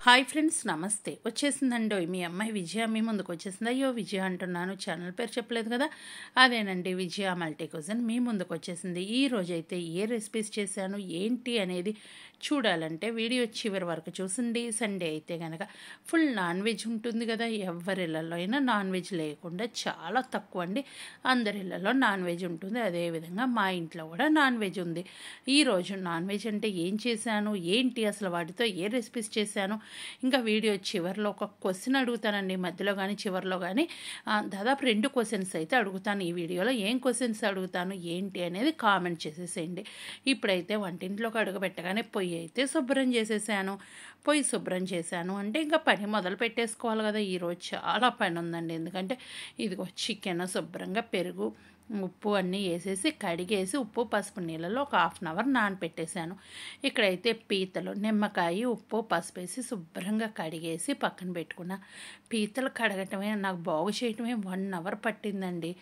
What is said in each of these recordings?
Hi friends, నమస్తే. వచ్చేసిందండో మీ అమ్మాయి విజయ మీ ముందుకు వచ్చేసింది. అయ్యో విజయ అంటున్నాను, ఛానల్ పేరు చెప్పలేదు కదా. అదేనండి, విజయ మల్టీ కుజిన్ మీ ముందుకు వచ్చేసింది. ఈ రోజైతే ఏ రెసిపీస్ చేశాను ఏంటి అనేది చూడాలంటే వీడియో చివరి వరకు చూసిండి. సండే అయితే కనుక ఫుల్ నాన్ వెజ్ ఉంటుంది కదా. ఎవరిళ్ళల్లో అయినా నాన్ వెజ్ లేకుండా చాలా తక్కువ అండి. అందరి ఇళ్ళల్లో నాన్ వెజ్ ఉంటుంది. అదేవిధంగా మా ఇంట్లో కూడా నాన్ వెజ్ ఉంది. ఈరోజు నాన్ వెజ్ అంటే ఏం చేశాను ఏంటి, అసలు వాటితో ఏ రెసిపీస్ చేశాను, ఇంకా వీడియో చివరిలో ఒక క్వశ్చన్ అడుగుతానండి, మధ్యలో కానీ చివరిలో కానీ దాదాపు 2 క్వశ్చన్స్ అయితే అడుగుతాను. ఈ వీడియోలో ఏం క్వశ్చన్స్ అడుగుతాను ఏంటి అనేది కామెంట్ చేసేసేయండి. ఇప్పుడైతే వంటింట్లోకి అడుగు పెట్టగానే పొయ్యి అయితే శుభ్రం చేసేసాను. పొయ్యి శుభ్రం చేశాను అంటే ఇంకా పని మొదలు పెట్టేసుకోవాలి కదా. ఈరోజు చాలా పని ఉందండి. ఎందుకంటే ఇదిగో చికెన్ శుభ్రంగా పెరుగు ఉప్పు అన్నీ వేసేసి కడిగేసి ఉప్పు పసుపు నీళ్ళలో ఒక 1/2 అవర్ నానపెట్టేశాను. ఇక్కడైతే పీతలు నిమ్మకాయ ఉప్పు పసుపు వేసి శుభ్రంగా కడిగేసి పక్కన పెట్టుకున్నా. పీతలు కడగటమే నాకు బాగు చేయటమే 1 అవర్ పట్టిందండి.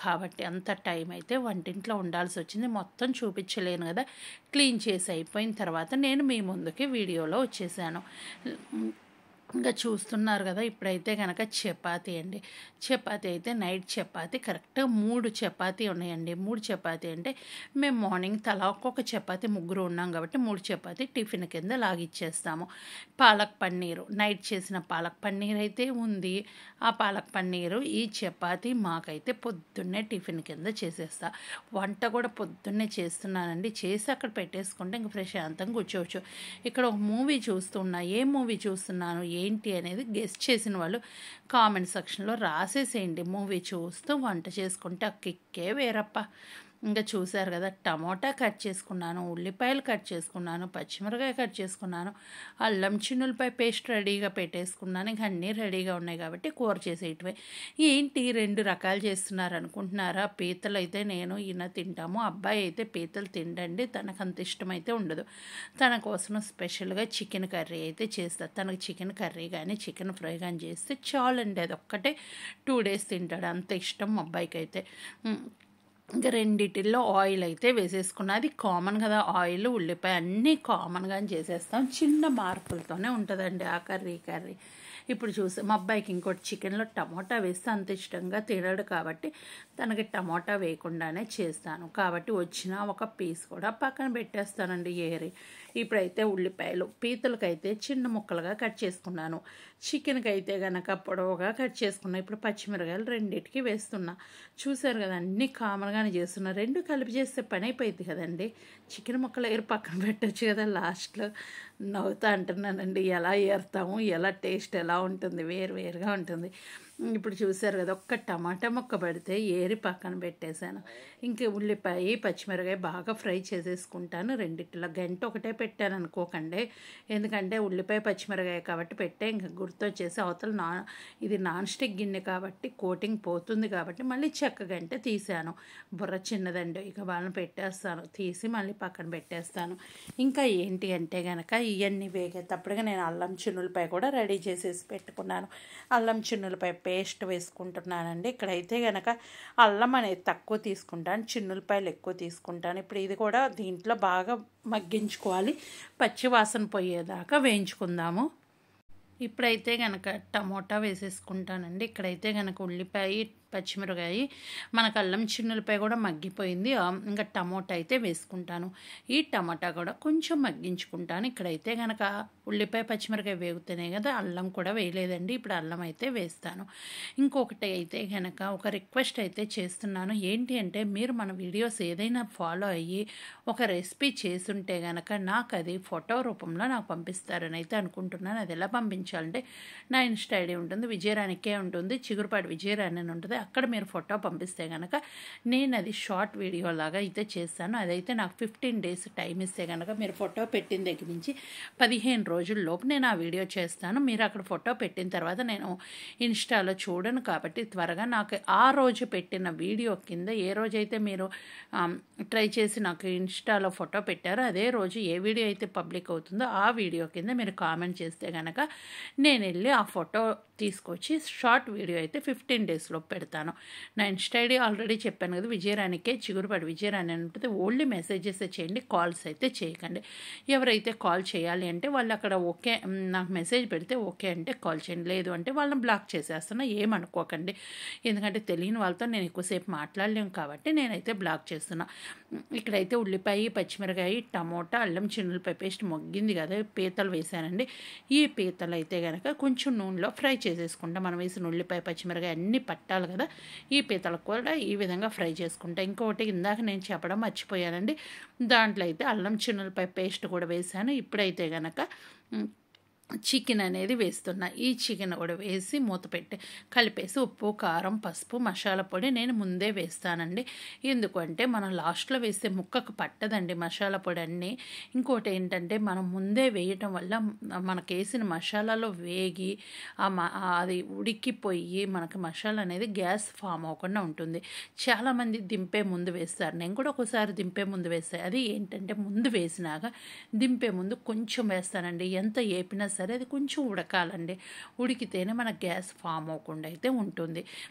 కాబట్టి అంత టైం అయితే వంటింట్లో ఉండాల్సి వచ్చింది. మొత్తం చూపించలేను కదా. క్లీన్ చేసి అయిపోయిన తర్వాత నేను మీ ముందుకి వీడియోలో వచ్చేసాను. ఇంకా చూస్తున్నారు కదా. ఇప్పుడైతే కనుక చపాతీ అండి. చపాతీ అయితే నైట్ చపాతీ కరెక్ట్గా 3 చపాతీ ఉన్నాయండి. 3 చపాతీ అంటే మేము మార్నింగ్ తలా ఒక్కొక్క చపాతీ ముగ్గురు ఉన్నాం కాబట్టి 3 చపాతీ టిఫిన్ కింద లాగిచ్చేస్తాము. పాలక్ పన్నీరు నైట్ చేసిన పాలక్ పన్నీర్ అయితే ఉంది. ఆ పాలక్ పన్నీరు ఈ చపాతీ మాకైతే పొద్దున్నే టిఫిన్ కింద చేసేస్తా. వంట కూడా పొద్దున్నే చేస్తున్నానండి. చేసి అక్కడ పెట్టేసుకుంటే ఇంక ప్రశాంతంగా కూర్చోవచ్చు. ఇక్కడ ఒక మూవీ చూస్తున్నా. ఏ మూవీ చూస్తున్నాను ఏంటి అనేది గెస్ట్ చేసిన వాళ్ళు కామెంట్ సెక్షన్లో రాసేసేయండి. మూవీ చూస్తూ వంట చేసుకుంటే ఆ కిక్కే వేరప్ప. ఇంకా చూశారు కదా. టమోటా కట్ చేసుకున్నాను, ఉల్లిపాయలు కట్ చేసుకున్నాను, పచ్చిమిరకాయ కట్ చేసుకున్నాను, అల్లం చిన్నులపాయ పేస్ట్ రెడీగా పెట్టేసుకున్నాను. ఇంక అన్నీ రెడీగా ఉన్నాయి కాబట్టి కూర చేసేయటమే. ఏంటి 2 రకాలు చేస్తున్నారు అనుకుంటున్నారా? పీతలు అయితే నేను ఈయన తింటాము. అబ్బాయి అయితే పీతలు తిండండి, తనకు అంత ఇష్టమైతే ఉండదు. తన కోసం స్పెషల్గా చికెన్ కర్రీ అయితే చేస్తారు. తనకు చికెన్ కర్రీ కానీ చికెన్ ఫ్రై కానీ చేస్తే చాలండి. అది ఒక్కటే 2 డేస్ తింటాడు. అంత ఇష్టం మా అబ్బాయికి అయితే. ఇంకా రెండిటిల్లో ఆయిల్ అయితే వేసేసుకున్నా. అది కామన్ కదా. ఆయిల్ ఉల్లిపాయ అన్నీ కామన్గా చేసేస్తాం. చిన్న మార్పులతోనే ఉంటుందండి ఆ కర్రీ. ఇప్పుడు చూసి మా అబ్బాయికి ఇంకోటి చికెన్లో టమోటా వేస్తే అంత ఇష్టంగా తినడు కాబట్టి తనకి టమోటా వేయకుండానే చేస్తాను. కాబట్టి వచ్చిన ఒక పీస్ కూడా పక్కన పెట్టేస్తానండి ఏరి. ఇప్పుడైతే ఉల్లిపాయలు పీతలకైతే చిన్న ముక్కలుగా కట్ చేసుకున్నాను. చికెన్కి అయితే కనుక పొడవుగా కట్ చేసుకున్నా. ఇప్పుడు పచ్చిమిరకాయలు రెండింటికి వేస్తున్నా. చూసారు కదా, అన్నీ కామన్గానే చేస్తున్నా. 2 కలిపి చేస్తే పని అయిపోయింది కదండి. చికెన్ ముక్కలు ఏరు పక్కన పెట్టచ్చు కదా. లాస్ట్లో నవ్వుతా అంటున్నానండి. ఎలా ఏరుతాము, ఎలా టేస్ట్ ఎలా ఉంటుంది, వేరుగా ఉంటుంది. ఇప్పుడు చూసారు కదా, ఒక్క టమాటా ముక్క పడితే ఏరి పక్కన పెట్టేశాను. ఇంక ఉల్లిపాయ పచ్చిమిరకాయ బాగా ఫ్రై చేసేసుకుంటాను. రెండిట్లో గంట ఒకటే పెట్టాను అనుకోకండి. ఎందుకంటే ఉల్లిపాయ పచ్చిమిరకాయ కాబట్టి పెట్టే ఇంకా గుర్తొచ్చేసి అవతల ఇది నాన్ స్టిక్ గిన్నె కాబట్టి కోటింగ్ పోతుంది కాబట్టి మళ్ళీ చెక్క గంట తీసాను. బుర్ర చిన్నదండి. ఇక వాళ్ళని పెట్టేస్తాను, తీసి మళ్ళీ పక్కన పెట్టేస్తాను. ఇంకా ఏంటి అంటే కనుక ఇవన్నీ వేగేటప్పటిగా నేను అల్లం చిన్నులపాయ కూడా రెడీ చేసేసి పెట్టుకున్నాను. అల్లం చిన్నులపాయ పేస్ట్ వేసుకుంటున్నానండి. ఇక్కడైతే కనుక అల్లం అనేది తక్కువ తీసుకుంటాను, చిన్నులపాయలు ఎక్కువ తీసుకుంటాను. ఇప్పుడు ఇది కూడా దీంట్లో బాగా మగ్గించుకోవాలి. పచ్చి వాసన పోయేదాకా వేయించుకుందాము. ఇప్పుడైతే కనుక టమోటా వేసేసుకుంటానండి. ఇక్కడైతే కనుక ఉల్లిపాయ పచ్చిమిరకాయ మనకు అల్లం చిన్నులపాయ కూడా మగ్గిపోయింది. ఇంకా టమోటా అయితే వేసుకుంటాను. ఈ టమాటా కూడా కొంచెం మగ్గించుకుంటాను. ఇక్కడైతే కనుక ఉల్లిపాయ పచ్చిమిరకాయ వేగుతేనే కదా, అల్లం కూడా వేయలేదండి. ఇప్పుడు అల్లం అయితే వేస్తాను. ఇంకొకటి అయితే కనుక ఒక రిక్వెస్ట్ అయితే చేస్తున్నాను. ఏంటి అంటే మీరు మన వీడియోస్ ఏదైనా ఫాలో అయ్యి ఒక రెసిపీ చేసుంటే కనుక నాకు అది ఫోటో రూపంలో నాకు పంపిస్తారని అయితే అనుకుంటున్నాను. అది ఎలా పంపించాలంటే నా ఇన్స్టా ఐడి ఉంటుంది, విజయరాణికే ఉంటుంది, చిగురుపాటి విజయరాణి అని ఉంటుంది. అక్కడ మీరు ఫోటో పంపిస్తే కనుక నేను అది షార్ట్ వీడియో లాగా అయితే చేస్తాను. అదైతే నాకు 15 డేస్ టైం ఇస్తే కనుక మీరు ఫోటో పెట్టిన దగ్గర నుంచి 15 రోజుల్లోపు నేను ఆ వీడియో చేస్తాను. మీరు అక్కడ ఫోటో పెట్టిన తర్వాత నేను ఇన్స్టాలో చూడను కాబట్టి త్వరగా నాకు ఆ రోజు పెట్టిన వీడియో కింద ఏ రోజైతే మీరు ట్రై చేసి నాకు ఇన్స్టాలో ఫోటో పెట్టారో అదే రోజు ఏ వీడియో అయితే పబ్లిక్ అవుతుందో ఆ వీడియో కింద మీరు కామెంట్ చేస్తే కనుక నేను వెళ్ళి ఆ ఫోటో తీసుకొచ్చి షార్ట్ వీడియో అయితే 15 డేస్లో పెడతాను. పెడతాను. నా ఇన్స్టా ఐడి ఆల్రెడీ చెప్పాను కదా, విజయరాణికే చిగురుపాటి విజయరాణి అని ఉంటుంది. ఓన్లీ మెసేజెస్ చేయండి, కాల్స్ అయితే చేయకండి. ఎవరైతే కాల్ చేయాలి అంటే వాళ్ళు అక్కడ ఓకే నాకు మెసేజ్ పెడితే ఓకే అంటే కాల్ చేయండి, లేదు అంటే వాళ్ళని బ్లాక్ చేసేస్తున్నా, ఏమనుకోకండి. ఎందుకంటే తెలియని వాళ్ళతో నేను ఎక్కువసేపు మాట్లాడలేము కాబట్టి నేనైతే బ్లాక్ చేస్తున్నా. ఇక్కడైతే ఉల్లిపాయ, పచ్చిమిరకాయ, టమోటా, అల్లం చిన్నులపాయ పేస్ట్ మొగ్గింది కదా, పీతలు వేసానండి. ఈ పీతలు అయితే కనుక కొంచెం నూనెలో ఫ్రై చేసేసుకుంటా. మనం వేసిన ఉల్లిపాయ, పచ్చిమిరకాయ అన్నీ పట్టాలి కదా, ఈ పీతలకు కూడా ఈ విధంగా ఫ్రై చేసుకుంటా. ఇంకొకటి ఇందాక నేను చెప్పడం మర్చిపోయానండి, దాంట్లో అయితే అల్లం చిన్నులపాయ పేస్ట్ కూడా వేసాను. ఇప్పుడైతే కనుక చికెన్ అనేది వేస్తున్నా. ఈ చికెన్ కూడా వేసి మూత పెట్టి కలిపేసి ఉప్పు, కారం, పసుపు, మసాలా పొడి నేను ముందే వేస్తానండి. ఎందుకంటే మనం లాస్ట్లో వేస్తే ముక్కకు పట్టదండి మసాలా పొడి అన్నీ. ఇంకోటి ఏంటంటే మనం ముందే వేయటం వల్ల మనకు వేసిన మసాలాలో వేగి అది ఉడికిపోయి మనకి మసాలా అనేది గ్యాస్ ఫామ్ అవ్వకుండా ఉంటుంది. చాలామంది దింపే ముందు వేస్తారు, నేను కూడా ఒకసారి దింపే ముందు వేస్తాను. అది ఏంటంటే ముందు వేసినాక దింపే ముందు కొంచెం వేస్తానండి. ఎంత వేపినా సరే అది కొంచెం ఉడకాలండి, ఉడికితేనే మన గ్యాస్ ఫామ్ అవ్వకుండా అయితే ఉంటుంది.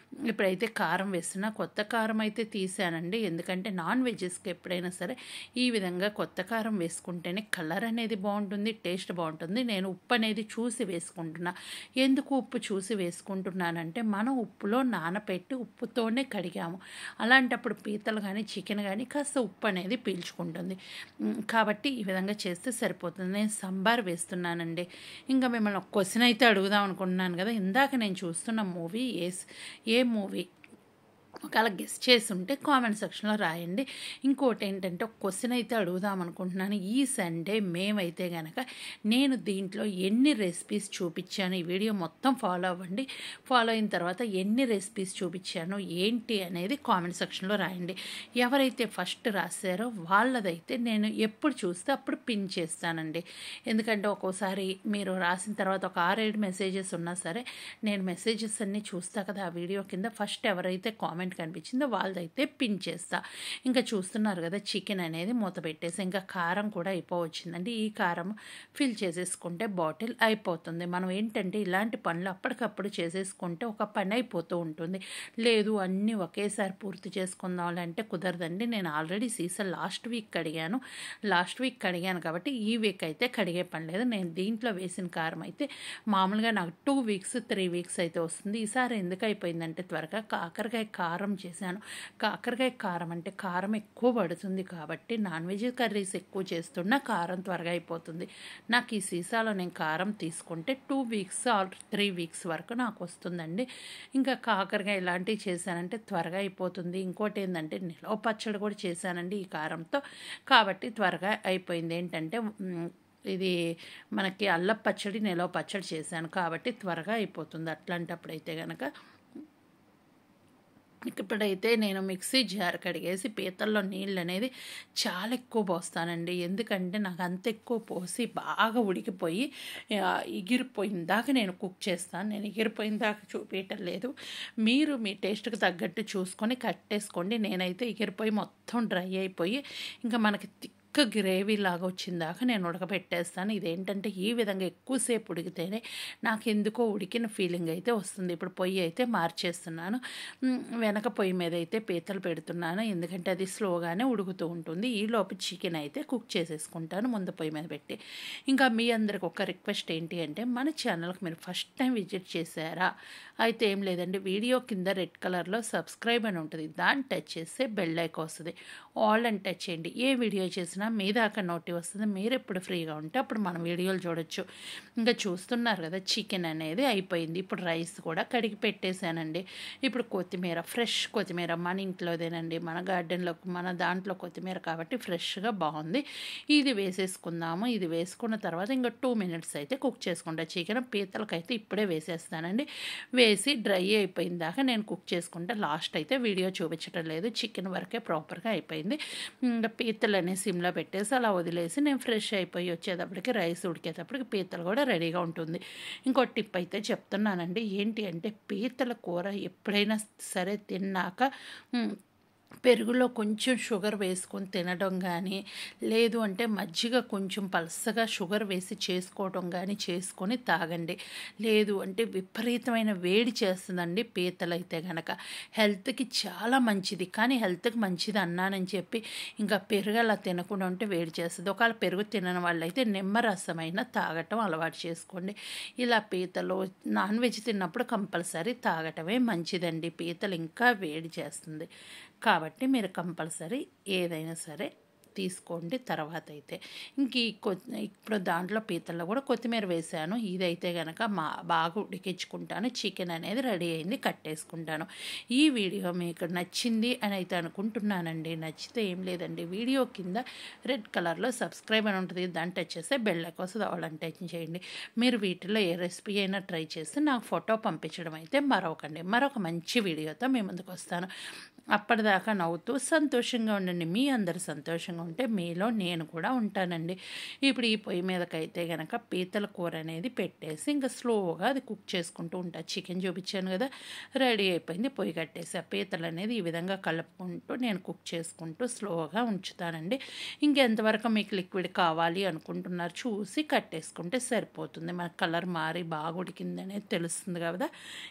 ఇప్పుడైతే కారం వేస్తున్నా. కొత్త కారం అయితే తీసానండి, ఎందుకంటే నాన్ వెజెస్కి ఎప్పుడైనా సరే ఈ విధంగా కొత్త కారం వేసుకుంటేనే కలర్ అనేది బాగుంటుంది, టేస్ట్ బాగుంటుంది. నేను ఉప్పు అనేది చూసి వేసుకుంటున్నా. ఎందుకు ఉప్పు చూసి వేసుకుంటున్నానంటే మనం ఉప్పులో నానపెట్టి ఉప్పుతోనే కడిగాము, అలాంటప్పుడు పీతలు కానీ చికెన్ కానీ కాస్త ఉప్పు అనేది పీల్చుకుంటుంది. కాబట్టి ఈ విధంగా చేస్తే సరిపోతుంది. నేను సాంబార్ వేస్తున్నానండి. ఇంకా మిమ్మల్ని ఒక క్వశ్చన్ అయితే అడుగుదాం అనుకుంటున్నాను కదా, ఇందాక నేను చూస్తున్న మూవీ ఏ మూవీ ఒకవేళ గెస్ట్ చేసి ఉంటే కామెంట్ సెక్షన్లో రాయండి. ఇంకోటి ఏంటంటే ఒక క్వశ్చన్ అయితే అడుగుదాం అనుకుంటున్నాను. ఈ సండే మేమైతే కనుక నేను దీంట్లో ఎన్ని రెసిపీస్ చూపించాను, ఈ వీడియో మొత్తం ఫాలో అవ్వండి. ఫాలో అయిన తర్వాత ఎన్ని రెసిపీస్ చూపించాను ఏంటి అనేది కామెంట్ సెక్షన్లో రాయండి. ఎవరైతే ఫస్ట్ రాశారో వాళ్ళదైతే నేను ఎప్పుడు చూస్తే అప్పుడు పిన్ చేస్తానండి. ఎందుకంటే ఒక్కోసారి మీరు రాసిన తర్వాత ఒక 6-7 మెసేజెస్ ఉన్నా సరే నేను మెసేజెస్ అన్నీ చూస్తా కదా, ఆ వీడియో కింద ఫస్ట్ ఎవరైతే కామెంట్ కనిపించిందో వాళ్ళదైతే పిన్ చేస్తా. ఇంకా చూస్తున్నారు కదా, చికెన్ అనేది మూత పెట్టేసి ఇంకా కారం కూడా అయిపోవచ్చిందండి. ఈ కారం ఫిల్ చేసేసుకుంటే బాటిల్ అయిపోతుంది. మనం ఏంటంటే ఇలాంటి పనులు అప్పటికప్పుడు చేసేసుకుంటే ఒక పని అయిపోతూ ఉంటుంది. లేదు అన్నీ ఒకేసారి పూర్తి చేసుకుందాం అంటే కుదరదండి. నేను ఆల్రెడీ సీసన్ లాస్ట్ వీక్ కడిగాను కాబట్టి ఈ వీక్ అయితే కడిగే పని లేదు. నేను దీంట్లో వేసిన కారం అయితే మామూలుగా నాకు 2 వీక్స్ 3 వీక్స్ అయితే వస్తుంది. ఈసారి ఎందుకు అయిపోయిందంటే త్వరగా కాకరకాయ కారం చేశాను. కాకరకాయ కారం అంటే కారం ఎక్కువ పడుతుంది కాబట్టి నాన్ వెజ్ కర్రీస్ ఎక్కువ చేస్తున్నా కారం త్వరగా అయిపోతుంది. నాకు ఈ సీసాలో నేను కారం తీసుకుంటే 2 వీక్స్ ఆర్ 3 వీక్స్ వరకు నాకు వస్తుందండి. ఇంకా కాకరకాయ ఇలాంటివి చేశానంటే త్వరగా అయిపోతుంది. ఇంకోటి ఏంటంటే నిలవ పచ్చడి కూడా చేశానండి ఈ కారంతో, కాబట్టి త్వరగా అయిపోయింది. ఏంటంటే ఇది మనకి అల్లం పచ్చడి, నిలవ పచ్చడి చేశాను కాబట్టి త్వరగా అయిపోతుంది. అట్లాంటప్పుడైతే కనుక ఇప్పుడైతే నేను మిక్సీ జార్ కడిగేసి పీతల్లో నీళ్ళు అనేది చాలా ఎక్కువ పోస్తానండి. ఎందుకంటే నాకు అంత ఎక్కువ పోసి బాగా ఉడికిపోయి ఎగిరిపోయిన దాకా నేను కుక్ చేస్తాను. నేను ఎగిరిపోయిన దాకా చూపించటం లేదు, మీరు మీ టేస్ట్కి తగ్గట్టు చూసుకొని కట్టేసుకోండి. నేనైతే ఎగిరిపోయి మొత్తం డ్రై అయిపోయి ఇంకా మనకి గ్రేవీ లాగా వచ్చిందాక నేను ఉడకబెట్టేస్తాను. ఇదేంటంటే ఈ విధంగా ఎక్కువసేపు ఉడికితేనే నాకు ఎందుకో ఉడికిన ఫీలింగ్ అయితే వస్తుంది. ఇప్పుడు పొయ్యి అయితే మార్చేస్తున్నాను. వెనక పొయ్యి మీద అయితే పీతలు పెడుతున్నాను, ఎందుకంటే అది స్లోగానే ఉడుకుతూ ఉంటుంది. ఈలోపు చికెన్ అయితే కుక్ చేసేసుకుంటాను ముందు పొయ్యి మీద పెట్టి. ఇంకా మీ అందరికి ఒక రిక్వెస్ట్ ఏంటి అంటే, మన ఛానల్కి మీరు ఫస్ట్ టైం విజిట్ చేశారా అయితే ఏం లేదండి, వీడియో కింద రెడ్ కలర్లో సబ్స్క్రైబ్ అని ఉంటుంది, దాన్ని టచ్ చేస్తే బెల్ ఐకాన్ వస్తుంది, ఆల్ అని టచ్ చేయండి. ఏ వీడియో చేసినా మీ దాకా నోటి వస్తుంది. మీరు ఎప్పుడు ఫ్రీగా ఉంటే అప్పుడు మన వీడియోలు చూడొచ్చు. ఇంకా చూస్తున్నారు కదా, చికెన్ అనేది అయిపోయింది. ఇప్పుడు రైస్ కూడా కడిగి పెట్టేశానండి. ఇప్పుడు కొత్తిమీర, ఫ్రెష్ కొత్తిమీర మన ఇంట్లోదేనండి, మన గార్డెన్లో మన దాంట్లో కొత్తిమీర కాబట్టి ఫ్రెష్గా బాగుంది. ఇది వేసేసుకుందాము. ఇది వేసుకున్న తర్వాత ఇంకా 2 మినిట్స్ అయితే కుక్ చేసుకుంటా. చికెన్ పీతలకైతే ఇప్పుడే వేసేస్తానండి. వేసి డ్రై అయిపోయిన దాకా నేను కుక్ చేసుకుంటా. లాస్ట్ అయితే వీడియో చూపించడం లేదు, చికెన్ వరకే ప్రాపర్గా అయిపోయింది. ఇంకా పీతలు అనేసి సిమ్లో పెట్టేసి అలా వదిలేసి నేను ఫ్రెష్ అయిపోయి వచ్చేటప్పటికి రైస్ ఉడికేటప్పటికి పీతలు కూడా రెడీగా ఉంటుంది. ఇంకో టిప్ అయితే చెప్తున్నానండి, ఏంటి అంటే పీతల కూర ఎప్పుడైనా సరే తిన్నాక పెరుగులో కొంచెం షుగర్ వేసుకొని తినడం కానీ, లేదు అంటే మజ్జిగ కొంచెం పలసగా షుగర్ వేసి చేసుకోవడం కానీ చేసుకొని తాగండి. లేదు అంటే విపరీతమైన వేడి చేస్తుందండి పీతలైతే గనక. హెల్త్‌కి చాలా మంచిది. కానీ హెల్త్‌కి మంచిది అన్నానని చెప్పి ఇంకా పెరుగు అలా తినకుండా ఉంటే వేడి చేస్తది. ఒకవేళ పెరుగు తినని వాళ్ళైతే నిమ్మరసమైనా తాగటం అలవాటు చేసుకోండి. ఇలా పీతలు నాన్ వెజ్ తిన్నప్పుడు కంపల్సరీ తాగటమే మంచిదండి. పీతలు ఇంకా వేడి చేస్తుంది. కాబట్టి మీరు కంపల్సరీ ఏదైనా సరే తీసుకోండి. తర్వాత అయితే ఇంక ఇప్పుడు దాంట్లో పీతల్లో కూడా కొత్తిమీర వేసాను. ఇదైతే కనుక బాగా ఉడికించుకుంటాను. చికెన్ అనేది రెడీ అయింది, కట్టేసుకుంటాను. ఈ వీడియో మీకు నచ్చింది అని అయితే అనుకుంటున్నానండి. నచ్చితే ఏం లేదండి, వీడియో కింద రెడ్ కలర్లో సబ్స్క్రైబ్ అని ఉంటుంది, దాన్ని టచ్ చేస్తే బెల్ ఐకాన్ వస్తుంది, అవ్వాలని టచ్ చేయండి. మీరు వీటిలో ఏ రెసిపీ అయినా ట్రై చేస్తే నాకు ఫోటో పంపించడం అయితే మరొకండి. మరొక మంచి వీడియోతో మీ ముందుకు వస్తాను. అప్పటిదాకా నవ్వుతూ సంతోషంగా ఉండండి. మీ అందరు సంతోషంగా ఉంటే మీలో నేను కూడా ఉంటానండి. ఇప్పుడు ఈ పొయ్యి మీదకైతే కనుక పీతల కూర అనేది పెట్టేసి ఇంకా స్లోగా అది కుక్ చేసుకుంటూ ఉంటా. చికెన్ చూపించాను కదా, రెడీ అయిపోయింది. పొయ్యి కట్టేసి ఆ పీతలు అనేది ఈ విధంగా కలుపుకుంటూ నేను కుక్ చేసుకుంటూ స్లోగా ఉంచుతానండి. ఇంకెంతవరకు మీకు లిక్విడ్ కావాలి అనుకుంటున్నారు చూసి కట్టేసుకుంటే సరిపోతుంది. మన కలర్ మారి బాగా ఉడికింది అనేది తెలుస్తుంది కదా.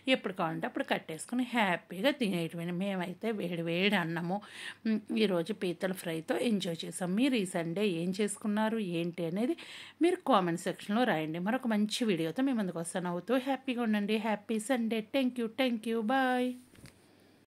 ఎప్పుడు కావాలంటే అప్పుడు కట్టేసుకుని హ్యాపీగా తినేయటమే. మేమైతే వేడి వేడి అన్నము ఈరోజు పీతల ఫ్రైతో ఎంజాయ్ చేసాం. మీరు ఈ సండే ఏం చేసుకున్నారు ఏంటి అనేది మీరు కామెంట్ సెక్షన్లో రాయండి. మరొక మంచి వీడియోతో మీ ముందుకు వస్తాను. అవుతూ హ్యాపీగా ఉండండి. Happy Sunday. Thank you bye.